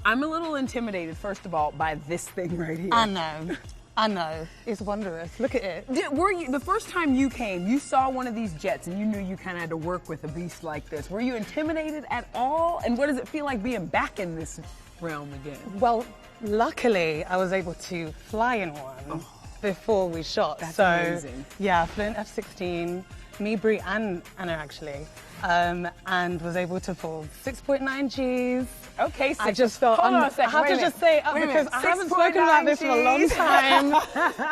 I'm a little intimidated, first of all, by this thing right here. I know. It's wondrous. Look at it. Were you, the first time you came, you saw one of these jets and you knew you kind of had to work with a beast like this. Were you intimidated at all? And what does it feel like being back in this realm again? Well, luckily, I was able to fly in one before we shot. That's so, amazing. Yeah, I flew in F-16, me, Brie, and Anna actually, and was able to fall 6.9 Gs. Okay, I just felt, hold on a second, I have to just say, because I haven't spoken about this for a long time,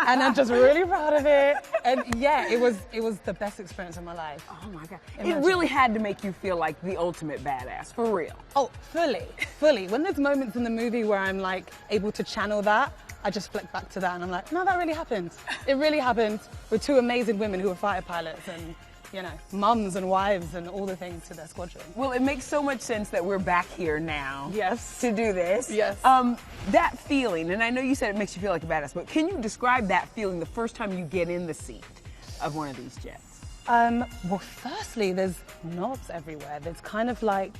and I'm just really proud of it. And yeah, it was the best experience of my life. Oh my God. Imagine. It really had to make you feel like the ultimate badass, for real. Oh, fully. When there's moments in the movie where I'm like able to channel that, I just flick back to that and I'm like, no, that really happened. It really happened with two amazing women who were fighter pilots and, you know, mums and wives and all the things to their squadron. Well, it makes so much sense that we're back here now. Yes. To do this. Yes. That feeling, and I know you said it makes you feel like a badass, but can you describe that feeling the first time you get in the seat of one of these jets? Well, firstly, there's knobs everywhere. There's kind of like,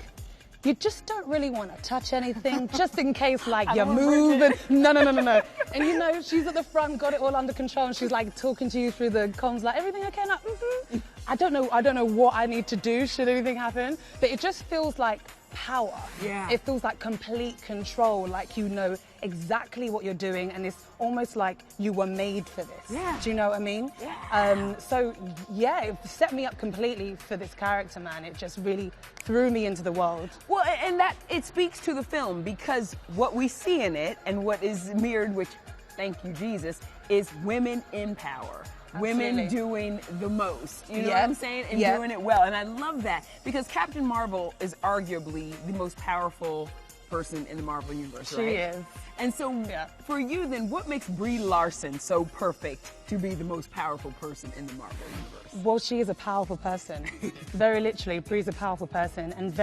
you just don't really want to touch anything, just in case, like, you move and no. And you know, she's at the front, got it all under control, and she's like talking to you through the comms, like, everything okay? Like, I don't know what I need to do should anything happen, but it just feels like power. Yeah. It feels like complete control, like you know exactly what you're doing, and it's almost like you were made for this. Yeah. Do you know what I mean? Yeah. So yeah, it set me up completely for this character, man. It just really threw me into the world. Well, and that, it speaks to the film, because what we see in it and what is mirrored, which, thank you, Jesus, is women in power. Absolutely. Women doing the most, you know what I'm saying? And doing it well. And I love that, because Captain Marvel is arguably the most powerful person in the Marvel universe, right? She is. And so for you then, what makes Brie Larson so perfect to be the most powerful person in the Marvel universe? Well, she is a powerful person. Very literally, Brie's a powerful person, and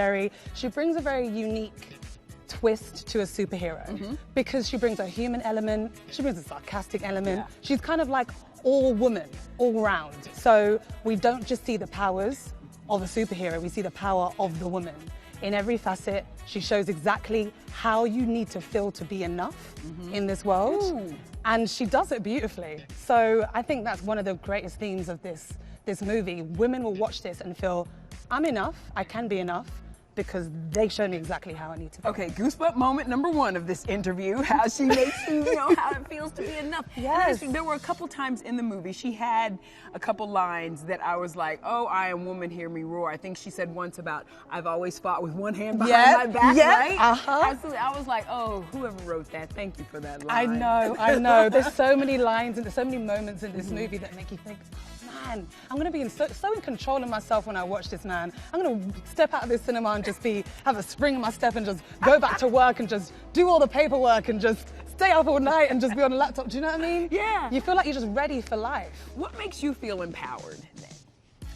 she brings a very unique twist to a superhero, because she brings a human element, she brings a sarcastic element. She's kind of like all woman, all round. So we don't just see the powers of a superhero, we see the power of the woman. In every facet, she shows exactly how you need to feel to be enough in this world. Ooh. And she does it beautifully. So I think that's one of the greatest themes of this movie. Women will watch this and feel, I'm enough, I can be enough, because they show me exactly how I need to be. Okay, goosebump moment number one of this interview, how she makes you know how it feels to be enough. Yes. And there were a couple times in the movie, she had a couple lines that I was like, oh, I am woman, hear me roar. I think she said once about, I've always fought with one hand behind my back, right? Absolutely. I was like, oh, whoever wrote that, thank you for that line. I know. There's so many lines and there's so many moments in this movie that make you think, man, I'm going to be so in control of myself when I watch this, man. I'm going to step out of this cinema and just have a spring in my step and just go back to work and just do all the paperwork and just stay up all night and just be on a laptop. Do you know what I mean? Yeah. You feel like you're just ready for life. What makes you feel empowered then?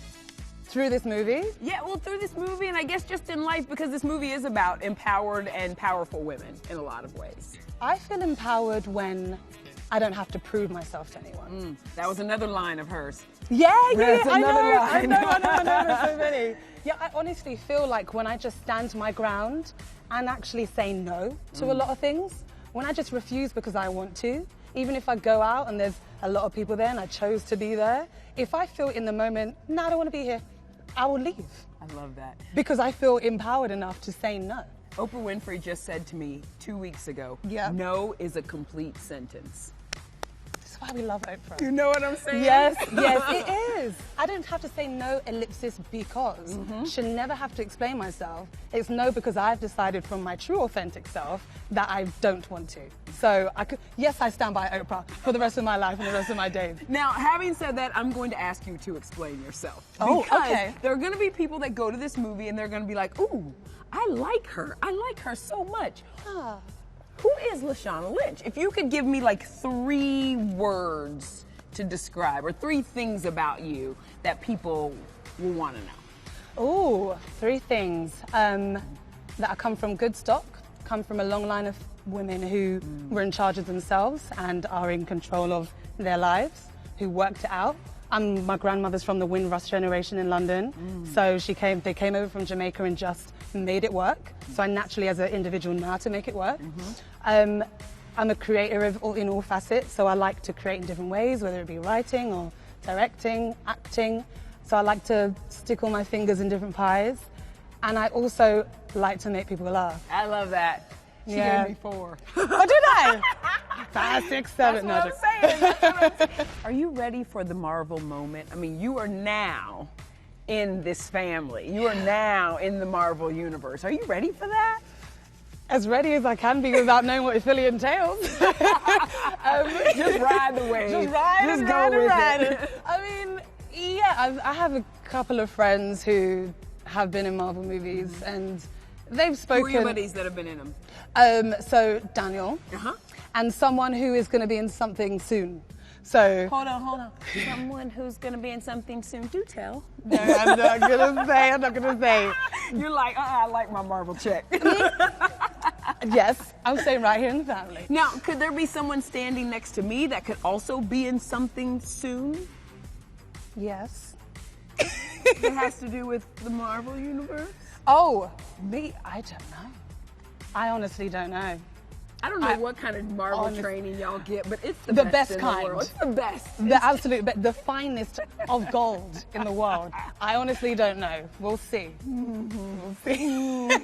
Through this movie? Yeah, well, through this movie, and I guess just in life, because this movie is about empowered and powerful women in a lot of ways. I feel empowered when I don't have to prove myself to anyone. That was another line of hers. Yeah, That's I another know, line. there's so many. Yeah, I honestly feel like when I just stand my ground and actually say no to a lot of things, when I just refuse because I want to, even if I go out and there's a lot of people there and I chose to be there, if I feel in the moment, no, I don't want to be here, I will leave. I love that. Because I feel empowered enough to say no. Oprah Winfrey just said to me 2 weeks ago, Yeah. no is a complete sentence. That's why we love Oprah. You know what I'm saying? Yes, it is. I don't have to say no ellipsis because. Should never have to explain myself. It's no because I've decided from my true authentic self that I don't want to. So yes, I stand by Oprah for the rest of my life and the rest of my days. Now, having said that, I'm going to ask you to explain yourself. Oh, because okay. there are going to be people that go to this movie and they're going to be like, ooh, I like her. I like her so much. Who is Lashana Lynch? If you could give me like 3 words to describe, or 3 things about you that people will want to know. Oh, 3 things. That I come from good stock, come from a long line of women who were in charge of themselves and are in control of their lives, who worked it out, My grandmother's from the Windrush generation in London, so they came over from Jamaica and just made it work. So I naturally, as an individual, know how to make it work. I'm a creator in all facets, so I like to create in different ways, whether it be writing or directing, acting. So I like to stick all my fingers in different pies, and I also like to make people laugh. I love that. She Yeah. gave me 4. Oh, did I? 5, 6, 7. That's what I'm saying. That's what I'm saying. Are you ready for the Marvel moment? I mean, you are now in this family. You are now in the Marvel universe. Are you ready for that? As ready as I can be without knowing what it fully entails. Just ride the wave. Just ride Just and go ride and with ride. it. I mean, yeah, I have a couple of friends who have been in Marvel movies, and they've spoken. Who are your buddies that have been in them? So Daniel, and someone who is going to be in something soon. So Hold on. Someone who's going to be in something soon. Do tell. no, I'm not gonna say. You're like, I like my Marvel check. Yes, I'm staying right here in the family. Now, could there be someone standing next to me that could also be in something soon? Yes. That has to do with the Marvel universe? Oh, me? I don't know. I honestly don't know. I don't know what kind of Marvel honest- training y'all get, but it's the best in kind. The world. It's the best. The absolute best, the finest of gold in the world. I honestly don't know. We'll see. We'll see.